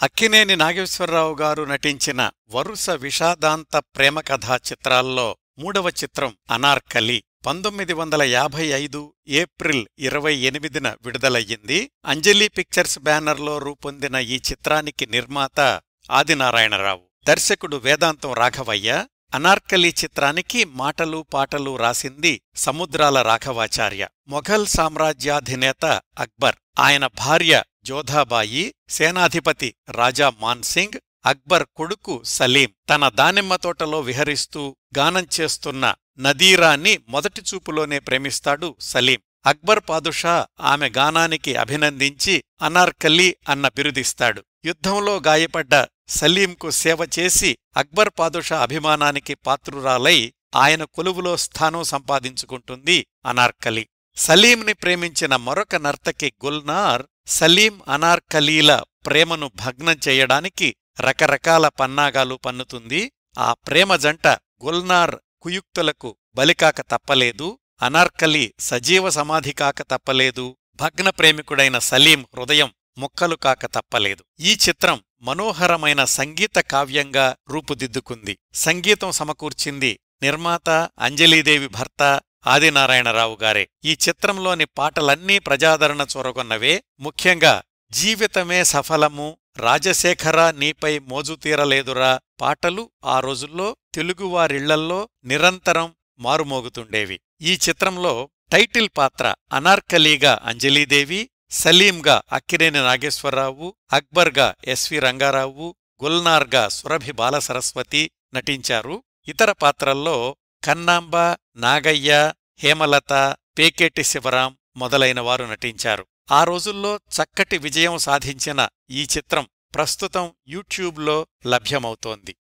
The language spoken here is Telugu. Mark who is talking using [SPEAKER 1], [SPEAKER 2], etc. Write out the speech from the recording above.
[SPEAKER 1] అక్కినేని నాగేశ్వరరావు గారు నటించిన వరుస విషాదాంత ప్రేమకథా చిత్రాల్లో మూడవ చిత్రం అనార్కలి 1955 ఏప్రిల్ 28న విడుదలయ్యింది. అంజలి పిక్చర్స్ బ్యానర్లో రూపొందిన ఈ చిత్రానికి నిర్మాత ఆదినారాయణరావు, దర్శకుడు వేదాంతం రాఘవయ్య. అనార్కలి చిత్రానికి మాటలు పాటలు రాసింది సముద్రాల రాఘవాచార్య. మొఘల్ సామ్రాజ్యాధినేత అక్బర్, ఆయన భార్య జోధాబాయి, సేనాధిపతి రాజా మాన్సింగ్, అక్బర్ కొడుకు సలీం తన దానిమ్మ తోటలో విహరిస్తూ గానం చేస్తున్న నదీరాన్ని మొదటి చూపులోనే ప్రేమిస్తాడు సలీం. అక్బర్ పాదుషా ఆమె గానానికి అభినందించి అనార్కలి అన్న బిరుదిస్తాడు. యుద్ధంలో గాయపడ్డ సలీంకు సేవ చేసి అక్బర్ పాదుషా అభిమానానికి పాత్రురాలై ఆయన కొలువులో స్థానం సంపాదించుకుంటుంది అనార్కలి. సలీంని ప్రేమించిన మరొక నర్తకి గుల్నార్ సలీం అనార్కలీల ప్రేమను భగ్నం చెయ్యడానికి రకరకాల పన్నాగాలు పన్నుతుంది. ఆ ప్రేమ జంట గుల్నార్ కుయుక్తులకు బలికాక తప్పలేదు, అనార్కలి సజీవ సమాధి కాక తప్పలేదు, భగ్న ప్రేమికుడైన సలీం హృదయం ముక్కలు కాక తప్పలేదు. ఈ చిత్రం మనోహరమైన సంగీత కావ్యంగా రూపుదిద్దుకుంది. సంగీతం సమకూర్చింది నిర్మాత అంజలీదేవి భర్త ఆదినారాయణరావు గారే. ఈ చిత్రంలోని పాటలన్నీ ప్రజాదరణ చూరగొన్నవే. ముఖ్యంగా జీవితమే సఫలము, రాజశేఖరా నీపై మోజుతీరలేదురా పాటలు ఆ రోజుల్లో తెలుగువారిళ్లల్లో నిరంతరం మారుమోగుతుండేవి. ఈ చిత్రంలో టైటిల్ పాత్ర అనార్కలీగా అంజలీదేవి, సలీంగా అక్కినేని నాగేశ్వరరావు, అక్బర్గా ఎస్వి రంగారావు, గుల్నార్గా సురభి బాలసరస్వతి నటించారు. ఇతర పాత్రల్లో కన్నాంబ, నాగయ్య, హేమలత, పేకేటి శివరాం మొదలైనవారు నటించారు. ఆ రోజుల్లో చక్కటి విజయం సాధించిన ఈ చిత్రం ప్రస్తుతం యూట్యూబ్లో లభ్యమవుతోంది.